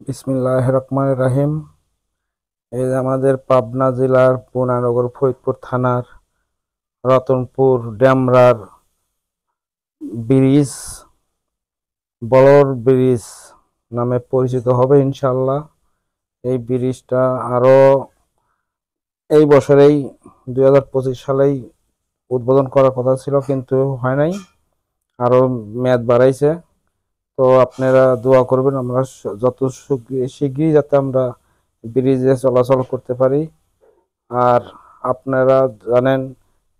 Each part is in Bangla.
বিসমিল্লাহির রহমানির রহিম। এই যে আমাদের পাবনা জেলার পুনানগর ফরিদপুর থানার রতনপুর ডেমরার ব্রিজ বড়র ব্রিজ নামে পরিচিত হবে ইনশাল্লাহ। এই ব্রিজটা আরো এই বছরেই 2025 সালেই উদ্বোধন করার কথা ছিল, কিন্তু হয় নাই, আরো মেয়াদ বাড়াইছে। তো আপনারা দোয়া করবেন আমরা যত শীঘ্রই যাতে আমরা ব্রিজে চলাচল করতে পারি। আর আপনারা জানেন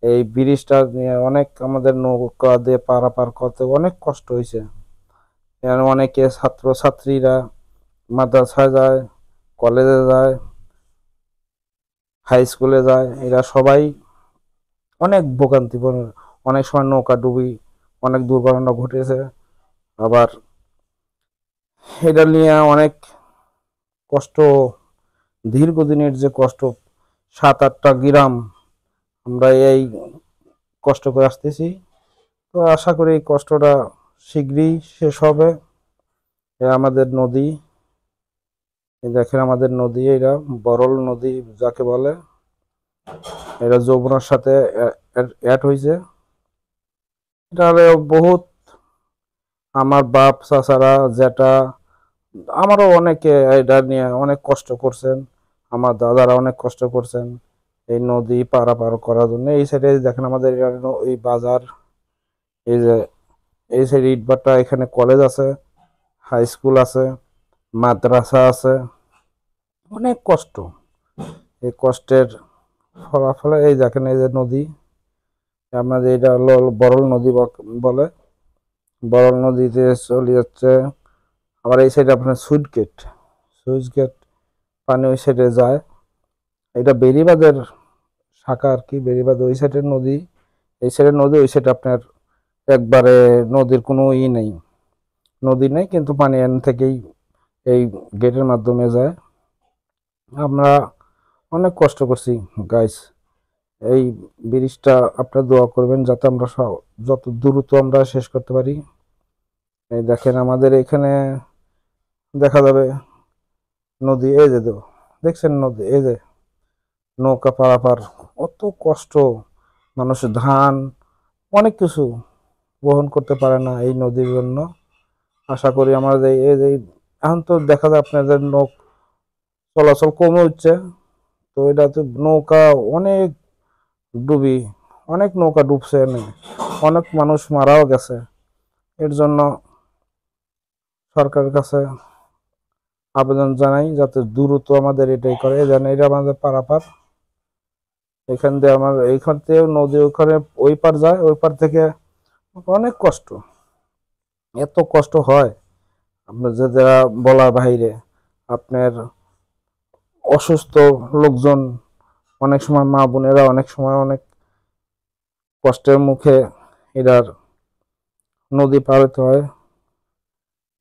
এই ব্রিজটা নিয়ে অনেক আমাদের নৌকা দিয়ে পারাপার করতে অনেক কষ্ট হয়েছে। এখানে অনেকে ছাত্র ছাত্রীরা মাদ্রাসায় যায়, কলেজে যায়, হাই স্কুলে যায়, এরা সবাই অনেক ভোগান্তি অনেক সময় নৌকা ডুবি অনেক দুর্ঘটনা ঘটেছে। আবার এটা নিয়ে অনেক কষ্ট, দীর্ঘদিনের যে কষ্ট, 7-8টা গ্রাম আমরা এই কষ্ট করে আসতেছি। তো আশা করি এই কষ্টটা শীঘ্রই শেষ হবে। আমাদের নদী, দেখেন আমাদের নদী, এরা বরল নদী যাকে বলে, এরা যমুনার সাথে অ্যাড হয়েছে। এটা হলে বহুত, আমার বাপ চাচারা যেটা, আমারও অনেকে এটা নিয়ে অনেক কষ্ট করছেন, আমার দাদারা অনেক কষ্ট করছেন এই নদী পারাপার করার জন্য। এই সাইডে দেখেন আমাদের এই বাজার, এই যে এই সাইড ইটভাটা, এখানে কলেজ আছে, হাই স্কুল আছে, মাদ্রাসা আছে। অনেক কষ্ট, এই কষ্টের ফলাফলে এই দেখেন এই যে নদী, আমাদের এটা হলো বরল নদী বলে। বরল নদীতে চলে যাচ্ছে। আবার এই সাইডে আপনার সুইচ গেট পানি ওই সাইডে যায়। এটা বেড়িবাঁধের শাখা আর কি, বেড়িবাঁধ ওই সাইডের নদী, এই সাইডের নদী, ওই সাইডে আপনার একবারে নদীর কোনো নেই, নদী নেই, কিন্তু পানি এন থেকেই এই গেটের মাধ্যমে যায়। আমরা অনেক কষ্ট করছি গাইস, এই ব্রিজটা আপনারা দোয়া করবেন যাতে আমরা যত দ্রুত আমরা শেষ করতে পারি। এই দেখেন আমাদের এখানে দেখা যাবে নদী, এই যে দেখছেন নদী, এই যে নৌকা পারাপার, অত কষ্ট, মানুষ ধান অনেক কিছু বহন করতে পারে না এই নদীর জন্য। আশা করি আমাদের এই যে এখন তো দেখা যায় আপনাদের চলাচল কমে হচ্ছে, তো এটা তো নৌকা অনেক ডুবি, অনেক নৌকা ডুবছে, অনেক মানুষ মারাও গেছে। এর জন্য সরকারের কাছে আবেদন জানাই যাতে দ্রুত আমাদের এটাই করে, যেন এটা আমাদের পারাপার, এখান দিয়ে আমার এইখান থেকে নদী ওখানে ওই পার যায়, ওই পার থেকে অনেক কষ্ট, এত কষ্ট হয় আপনার যে যারা বলার বাইরে। আপনার অসুস্থ লোকজন, অনেক সময় মা বোনেরা অনেক সময় অনেক কষ্টের মুখে এটার নদী পার হতে হয়।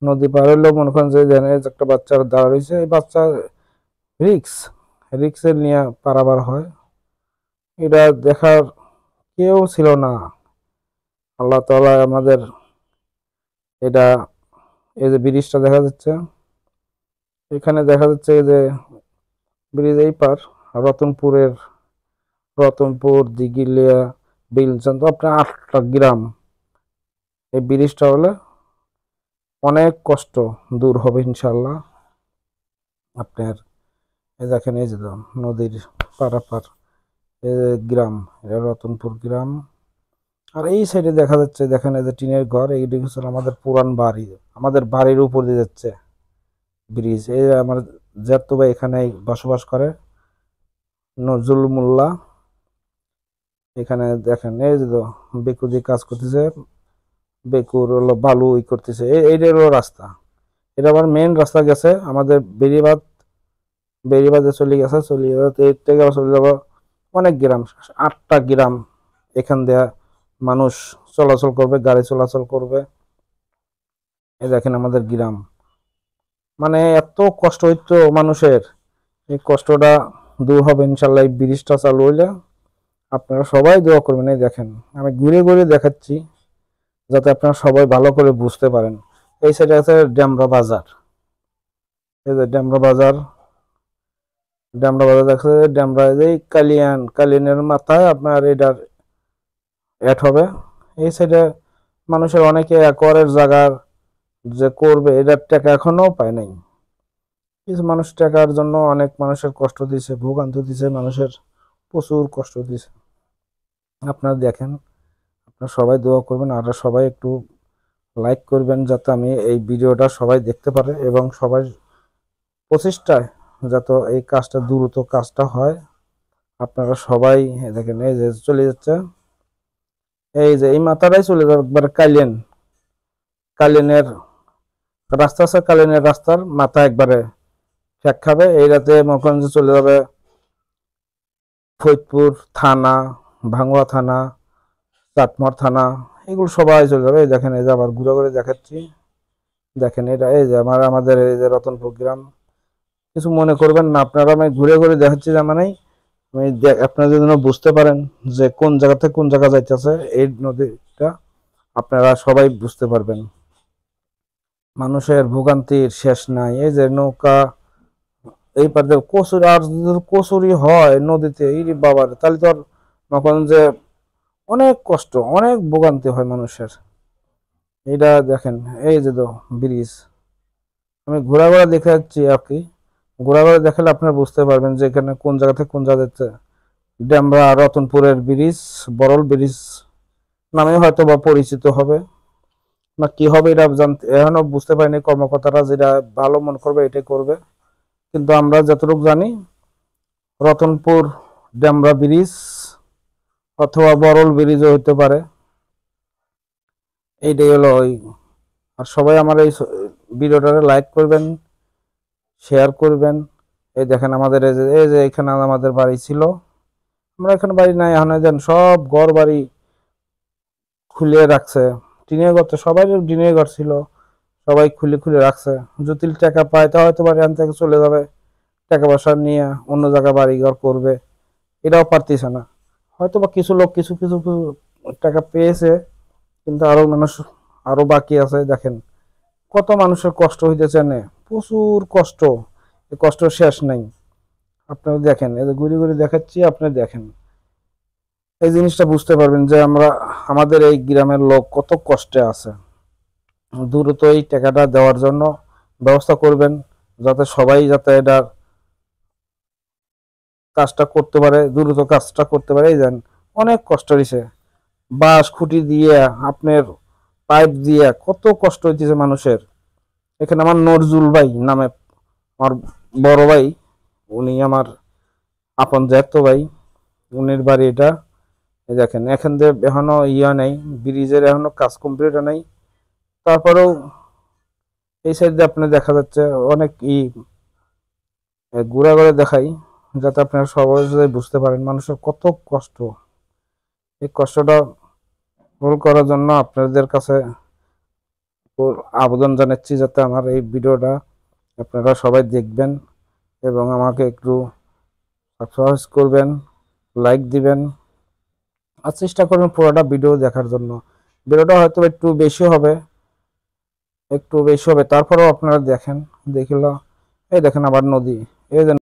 নদী পার হলেও মনে করেন যে একটা বাচ্চার দাঁড়া রয়েছে, এই বাচ্চা রিক্স, রিক্সের নিয়ে পারাবার হয়, এটা দেখার কেউ ছিল না। আল্লাহ তাআলা আমাদের এটা, এই যে ব্রিজটা দেখা যাচ্ছে, এখানে দেখা যাচ্ছে এই যে ব্রিজ এই পার রতনপুর দিঘিলিয়া বিলচন্দ, আপনার 8টা গ্রাম, এই ব্রিজটা হলে অনেক কষ্ট দূর হবে ইনশাল্লাহ। আপনার এই দেখেন এই যে নদীর পারাপার, এই যে গ্রাম, এটা রতনপুর গ্রাম। আর এই সাইডে দেখা যাচ্ছে, দেখেন এই যে টিনের ঘর, এইটি হচ্ছে আমাদের পুরান বাড়ি, আমাদের বাড়ির উপর দিয়ে যাচ্ছে ব্রিজ। এই যে আমার জ্যাঠতো ভাই এখানে বসবাস করে, নজরুল মোল্লা। এখানে দেখেন এই যে বেকু দিয়ে কাজ করতেছে, বেকুর হলো বালু করতেছে, এইটা হলো রাস্তা। এটা আবার মেন রাস্তা গেছে আমাদের বেড়িবাঁধে চলে গেছে, চলে যাবে এর থেকে আবার চলে যাবো অনেক গ্রাম, 8টা গ্রাম, এখান দিয়ে মানুষ চলাচল করবে, গাড়ি চলাচল করবে। এই দেখেন আমাদের গ্রাম, মানে এত কষ্ট হইতো মানুষের, এই কষ্টটা দূর হবে ইনশাল্লাহ এই ব্রিজটা চালু হইলে। আপনারা সবাই দোয়া করবেন। এই দেখেন আমি ঘুরে ঘুরে দেখাচ্ছি যাতে আপনারা সবাই ভালো করে বুঝতে পারেন। এই সাইডে আছে ডেমরা বাজার, এই যে ডেমরা বাজার, দেখছে ডেমরা, এই কালিয়ানের মাথায় আপনার এটার অ্যাড হবে। এই সাইডে মানুষের অনেকে একরের জায়গার যে করবে এটার টাকা এখনো পায় নাই। কিছু মানুষ টাকার জন্য অনেক মানুষের কষ্ট দিছে, ভোগান্তি দিছে, মানুষের প্রচুর কষ্ট দিছে। আপনারা দেখেন, আপনারা সবাই দোয়া করবেন আর সবাই একটু লাইক করবেন যাতে আমি এই ভিডিওটা সবাই দেখতে পারে এবং সবাই প্রচেষ্টায় যাতে এই কাজটা দ্রুত কাজটা হয়। আপনারা সবাই দেখেন, এই যে চলে যাচ্ছে, এই যে এই মাথাটাই চলে যাবে একবার কালিয়ানের রাস্তা আছে, কালিয়ানের রাস্তার মাথা একবারে ঠেক খাবে। এই রাতে মকরঞ্জ চলে যাবে ফরিদপুর থানা, ভাঙ্গুড়া থানা, চাটমার থানা, এগুলো সবাই চলে যাবে। এই দেখেন, এই যে আবার ঘুরে ঘুরে দেখাচ্ছি, দেখেন এটা এই যে আমাদের এই যে রতনপুর গ্রাম। কিছু মনে করবেন না আপনারা, আমি ঘুরে ঘুরে দেখাচ্ছি যে মানে আমি আপনারা যদি বুঝতে পারেন যে কোন জায়গা থেকে কোন জায়গা যাইতেছে এই নদীটা, আপনারা সবাই বুঝতে পারবেন। মানুষের ভোগান্তির শেষ নাই। এই যে নৌকা এই পারে কচুরি, আর যদি কচুরি হয় নদীতে, এই বাবার, তাহলে তো আর তখন যে অনেক কষ্ট, অনেক ভোগান্তি হয় মানুষের। এইটা দেখেন, এই যে তো ব্রিজ, আমি ঘোরা ঘোরা দেখে যাচ্ছি আর কি। ঘোরা ঘোরা দেখালে আপনারা বুঝতে পারবেন যে এখানে কোন জায়গা থেকে কোন জায়গা যাচ্ছে। ডেমরা রতনপুরের ব্রিজ, বরল ব্রিজ নামে হয়তো বা পরিচিত হবে, না কি হবে এটা জানতে এখনো বুঝতে পারিনি। কর্মকর্তারা যেটা ভালো মনে করবে এটাই করবে, কিন্তু আমরা যতটুকু জানি রতনপুর ডেমরা ব্রিজ অথবা বরল ব্রিজও হতে পারে। এইটাই হলো ওই। আর সবাই আমার এই ভিডিওটা লাইক করবেন, শেয়ার করবেন। এই দেখেন আমাদের এই যে এখানে আমাদের বাড়ি ছিল, আমরা এখানে বাড়ি নাই এখন, দেন সব ঘর বাড়ি খুলে রাখছে। টিনের ঘর তো সবাই টিনের ঘর ছিল, সবাই খুলে খুলে রাখছে। যদি টাকা পায় তা হয়তো বাড়ি এখান থেকে চলে যাবে, টাকা পয়সা নিয়ে অন্য জায়গায় বাড়ি ঘর করবে, এটাও পারতেছে না। হয়তো বা কিছু লোক কিছু কিছু কিছু টাকা পেয়েছে, কিন্তু আরো মানুষ আরো বাকি আছে। দেখেন কত মানুষের কষ্ট হইতেছে, প্রচুর কষ্ট, এই কষ্ট শেষ নাই। আপনারা দেখেন, এই যে ঘুরে ঘুরে দেখাচ্ছি, আপনি দেখেন, এই জিনিসটা বুঝতে পারবেন যে আমরা আমাদের এই গ্রামের লোক কত কষ্টে আছে। দ্রুত এই টাকাটা দেওয়ার জন্য ব্যবস্থা করবেন, যাতে সবাই যাতে এটার কাজটা করতে পারে, দ্রুত কাজটা করতে পারে। এই যান অনেক কষ্ট হয়েছে, বাঁশ খুঁটি দিয়ে আপনার পাইপ দিয়ে কত কষ্ট হইতেছে মানুষের। এখানে আমার নজরুল ভাই নামে আমার বড় ভাই, উনি আমার আপন জ্যাঠতো ভাই, উনির বাড়ি এটা। এই দেখেন এখান দিয়ে এখনো নেই, ব্রিজের এখনো কাজ কমপ্লিট নাই। তারপরেও এই সাইড দিয়ে আপনি দেখা যাচ্ছে অনেক ঘুরা করে দেখাই, যাতে আপনারা সবাই বুঝতে পারেন মানুষের কত কষ্ট। এই কষ্টটা দূর করার জন্য আপনাদের কাছে আবেদন জানাচ্ছি যাতে আমার এই ভিডিওটা আপনারা সবাই দেখবেন এবং আমাকে একটু সাবস্ক্রাইব করবেন, লাইক দিবেন আর চেষ্টা করবেন পুরোটা ভিডিও দেখার জন্য। ভিডিওটা হয়তো একটু বেশি হবে, তারপরেও আপনারা দেখেন। দেখিল এই দেখেন আবার নদী, এই যে